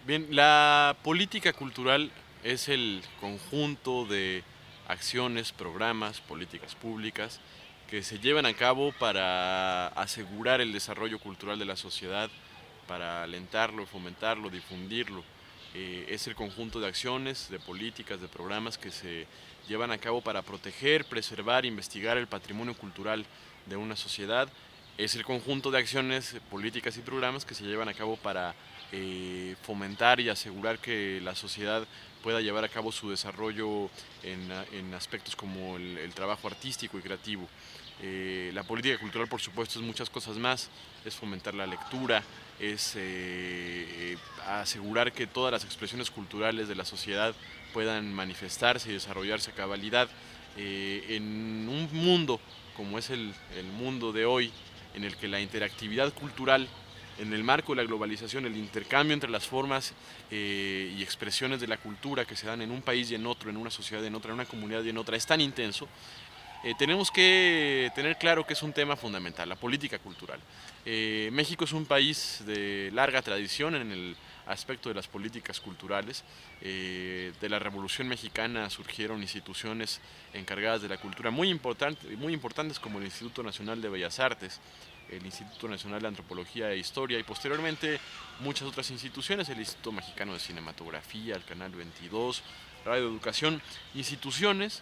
Bien, la política cultural es el conjunto de acciones, programas, políticas públicas que se llevan a cabo para asegurar el desarrollo cultural de la sociedad, para alentarlo, fomentarlo, difundirlo. Es el conjunto de acciones, de políticas, de programas que se llevan a cabo para proteger, preservar, investigar el patrimonio cultural de una sociedad. Es el conjunto de acciones, políticas y programas que se llevan a cabo para fomentar y asegurar que la sociedad pueda llevar a cabo su desarrollo en aspectos como el trabajo artístico y creativo. La política cultural, por supuesto, es muchas cosas más, es fomentar la lectura, es asegurar que todas las expresiones culturales de la sociedad puedan manifestarse y desarrollarse a cabalidad. En un mundo como es el mundo de hoy, en el que la interactividad cultural, en el marco de la globalización, el intercambio entre las formas y expresiones de la cultura que se dan en un país y en otro, en una sociedad y en otra, en una comunidad y en otra, es tan intenso. Tenemos que tener claro que es un tema fundamental, la política cultural. México es un país de larga tradición en el aspecto de las políticas culturales. De la Revolución Mexicana surgieron instituciones encargadas de la cultura muy importantes como el Instituto Nacional de Bellas Artes, el Instituto Nacional de Antropología e Historia y posteriormente muchas otras instituciones, el Instituto Mexicano de Cinematografía, el Canal 22, Radio Educación, instituciones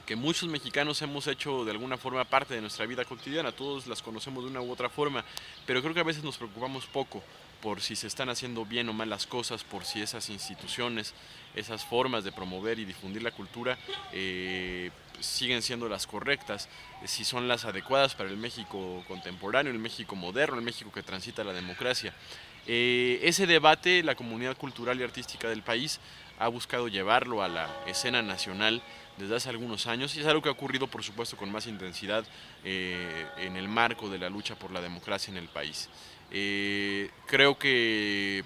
que muchos mexicanos hemos hecho de alguna forma parte de nuestra vida cotidiana, todos las conocemos de una u otra forma, pero creo que a veces nos preocupamos poco por si se están haciendo bien o mal las cosas, por si esas instituciones, esas formas de promover y difundir la cultura siguen siendo las correctas, si son las adecuadas para el México contemporáneo, el México moderno, el México que transita la democracia. Ese debate la comunidad cultural y artística del país ha buscado llevarlo a la escena nacional desde hace algunos años y es algo que ha ocurrido por supuesto con más intensidad en el marco de la lucha por la democracia en el país. Creo que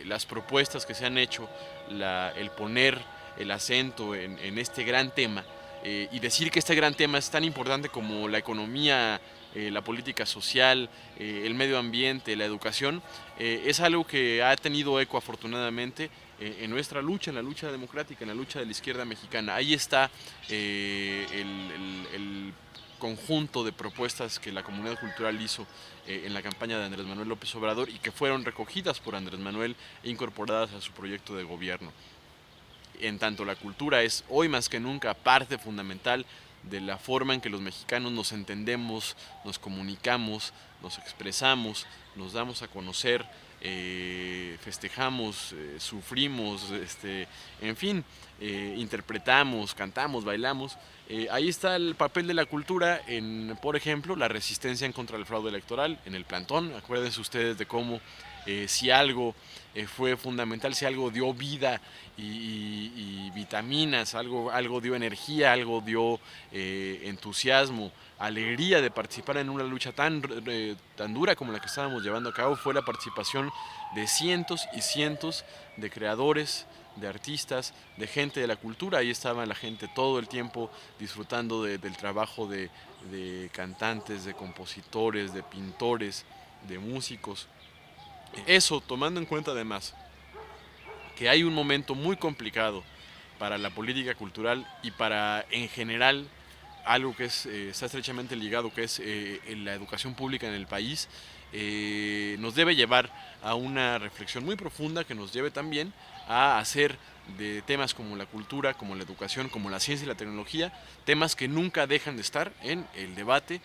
las propuestas que se han hecho, el poner el acento en este gran tema y decir que este gran tema es tan importante como la economía, la política social, el medio ambiente, la educación, es algo que ha tenido eco afortunadamente en nuestra lucha, en la lucha democrática, en la lucha de la izquierda mexicana. Ahí está el conjunto de propuestas que la comunidad cultural hizo en la campaña de Andrés Manuel López Obrador y que fueron recogidas por Andrés Manuel e incorporadas a su proyecto de gobierno. En tanto la cultura es hoy más que nunca parte fundamental de la forma en que los mexicanos nos entendemos, nos comunicamos, nos expresamos, nos damos a conocer, festejamos, sufrimos, en fin, interpretamos, cantamos, bailamos. Ahí está el papel de la cultura en, por ejemplo, la resistencia en contra del fraude electoral, en el plantón. Acuérdense ustedes de cómo si algo fue fundamental, si algo dio vida y vitaminas, algo dio energía, algo dio entusiasmo, alegría de participar en una lucha tan dura como la que estábamos llevando a cabo, fue la participación de cientos y cientos de creadores, de artistas, de gente de la cultura. Ahí estaba la gente todo el tiempo disfrutando del trabajo de cantantes, de compositores, de pintores, de músicos. Eso tomando en cuenta además que hay un momento muy complicado para la política cultural y para en general algo que está estrechamente ligado, que es en la educación pública en el país, nos debe llevar a una reflexión muy profunda que nos lleve también a hacer de temas como la cultura, como la educación, como la ciencia y la tecnología, temas que nunca dejan de estar en el debate,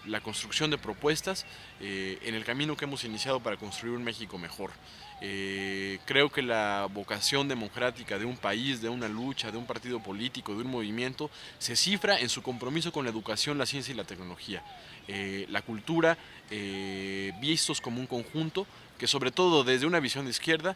la construcción de propuestas, en el camino que hemos iniciado para construir un México mejor. Creo que la vocación democrática de un país, de una lucha, de un partido político, de un movimiento, se cifra en su compromiso con la educación, la ciencia y la tecnología. La cultura, vistos como un conjunto, que sobre todo desde una visión de izquierda,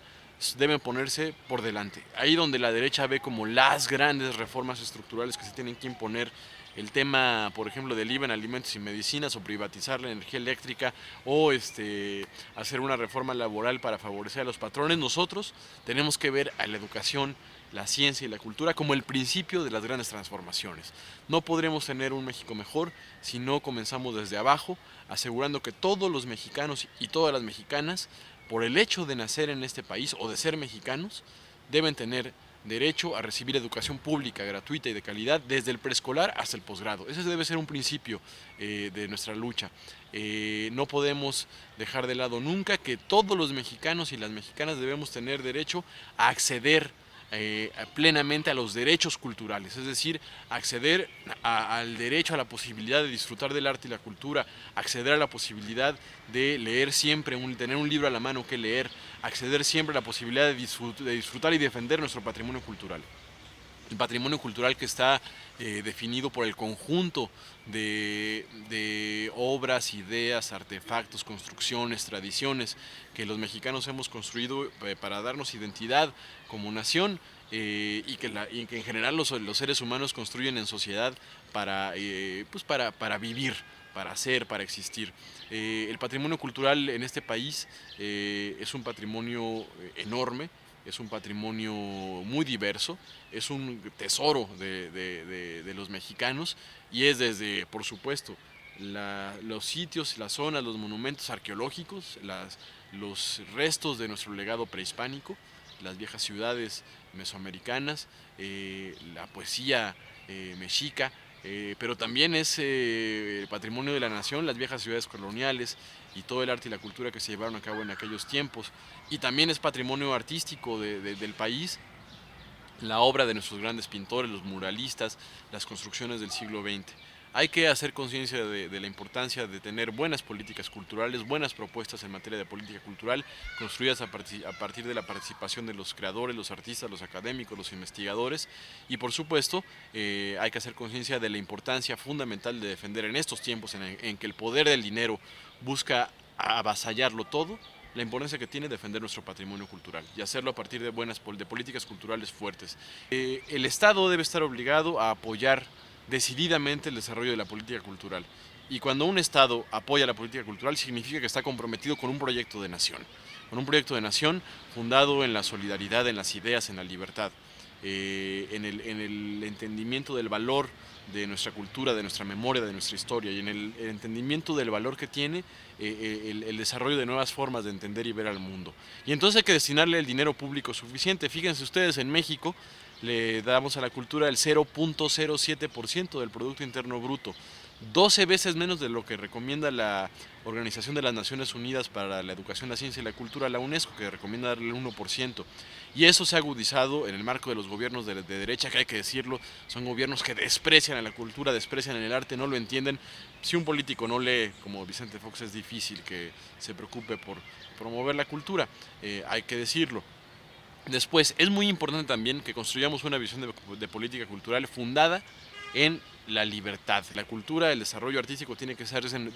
deben ponerse por delante. Ahí donde la derecha ve como las grandes reformas estructurales que se tienen que imponer, el tema, por ejemplo, del IVA en alimentos y medicinas o privatizar la energía eléctrica o hacer una reforma laboral para favorecer a los patrones, nosotros tenemos que ver a la educación, la ciencia y la cultura como el principio de las grandes transformaciones. No podremos tener un México mejor si no comenzamos desde abajo, asegurando que todos los mexicanos y todas las mexicanas por el hecho de nacer en este país o de ser mexicanos, deben tener derecho a recibir educación pública, gratuita y de calidad desde el preescolar hasta el posgrado. Ese debe ser un principio de nuestra lucha. No podemos dejar de lado nunca que todos los mexicanos y las mexicanas debemos tener derecho a acceder plenamente a los derechos culturales, es decir, acceder al derecho a la posibilidad de disfrutar del arte y la cultura, acceder a la posibilidad de leer siempre, tener un libro a la mano que leer, acceder siempre a la posibilidad de disfrutar y defender nuestro patrimonio cultural. El patrimonio cultural que está definido por el conjunto de obras, ideas, artefactos, construcciones, tradiciones que los mexicanos hemos construido para darnos identidad como nación y que en general los seres humanos construyen en sociedad para vivir, para hacer, para existir. El patrimonio cultural en este país es un patrimonio enorme, es un patrimonio muy diverso, es un tesoro de los mexicanos y es desde, por supuesto, los sitios, las zonas, los monumentos arqueológicos, los restos de nuestro legado prehispánico, las viejas ciudades mesoamericanas, la poesía mexica, pero también es patrimonio de la nación, las viejas ciudades coloniales y todo el arte y la cultura que se llevaron a cabo en aquellos tiempos. Y también es patrimonio artístico del país, la obra de nuestros grandes pintores, los muralistas, las construcciones del siglo XX. Hay que hacer conciencia de la importancia de tener buenas políticas culturales, buenas propuestas en materia de política cultural, construidas a partir de la participación de los creadores, los artistas, los académicos, los investigadores, y por supuesto hay que hacer conciencia de la importancia fundamental de defender en estos tiempos en que el poder del dinero busca avasallarlo todo, la importancia que tiene defender nuestro patrimonio cultural y hacerlo a partir de políticas culturales fuertes. El Estado debe estar obligado a apoyar decididamente el desarrollo de la política cultural. Y cuando un Estado apoya la política cultural significa que está comprometido con un proyecto de nación. Con un proyecto de nación fundado en la solidaridad, en las ideas, en la libertad, en el entendimiento del valor de nuestra cultura, de nuestra memoria, de nuestra historia y en el entendimiento del valor que tiene el desarrollo de nuevas formas de entender y ver al mundo. Y entonces hay que destinarle el dinero público suficiente. Fíjense ustedes, en México le damos a la cultura el 0.07% del Producto Interno Bruto, 12 veces menos de lo que recomienda la Organización de las Naciones Unidas para la Educación, la Ciencia y la Cultura, la UNESCO, que recomienda darle el 1%. Y eso se ha agudizado en el marco de los gobiernos de derecha, que hay que decirlo, son gobiernos que desprecian a la cultura, desprecian el arte, no lo entienden. Si un político no lee, como Vicente Fox, es difícil que se preocupe por promover la cultura, hay que decirlo. Después, es muy importante también que construyamos una visión de política cultural fundada en la libertad. La cultura, el desarrollo artístico tiene que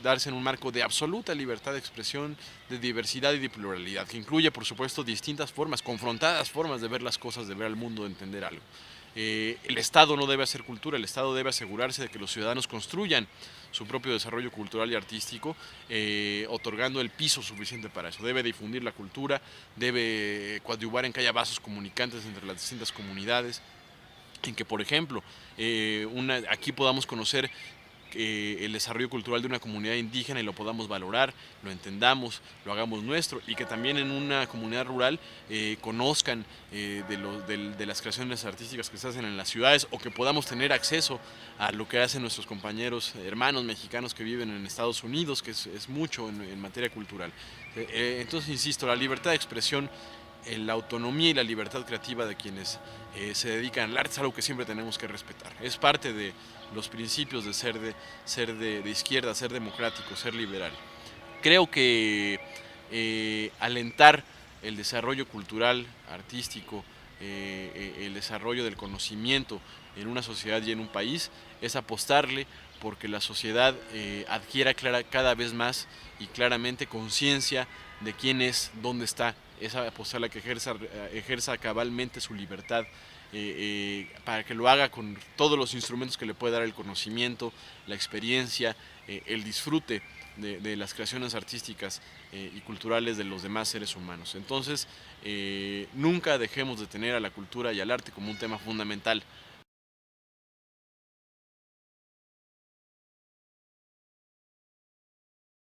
darse en un marco de absoluta libertad de expresión, de diversidad y de pluralidad, que incluye, por supuesto, distintas formas, confrontadas formas de ver las cosas, de ver al mundo, de entender algo. El Estado no debe hacer cultura, el Estado debe asegurarse de que los ciudadanos construyan su propio desarrollo cultural y artístico, otorgando el piso suficiente para eso. Debe difundir la cultura, debe coadyuvar en que haya vasos comunicantes entre las distintas comunidades, en que, por ejemplo, aquí podamos conocer el desarrollo cultural de una comunidad indígena y lo podamos valorar, lo entendamos, lo hagamos nuestro, y que también en una comunidad rural conozcan de las creaciones artísticas que se hacen en las ciudades, o que podamos tener acceso a lo que hacen nuestros compañeros, hermanos mexicanos que viven en Estados Unidos, que es mucho en materia cultural. Entonces, insisto, la libertad de expresión, la autonomía y la libertad creativa de quienes se dedican al arte es algo que siempre tenemos que respetar. Es parte de los principios de ser de izquierda, ser democrático, ser liberal. Creo que alentar el desarrollo cultural, artístico, el desarrollo del conocimiento en una sociedad y en un país es apostarle porque la sociedad adquiera cada vez más y claramente conciencia de quién es, dónde está, es apostarle a que ejerza cabalmente su libertad, para que lo haga con todos los instrumentos que le puede dar el conocimiento, la experiencia, el disfrute de las creaciones artísticas y culturales de los demás seres humanos. Entonces, nunca dejemos de tener a la cultura y al arte como un tema fundamental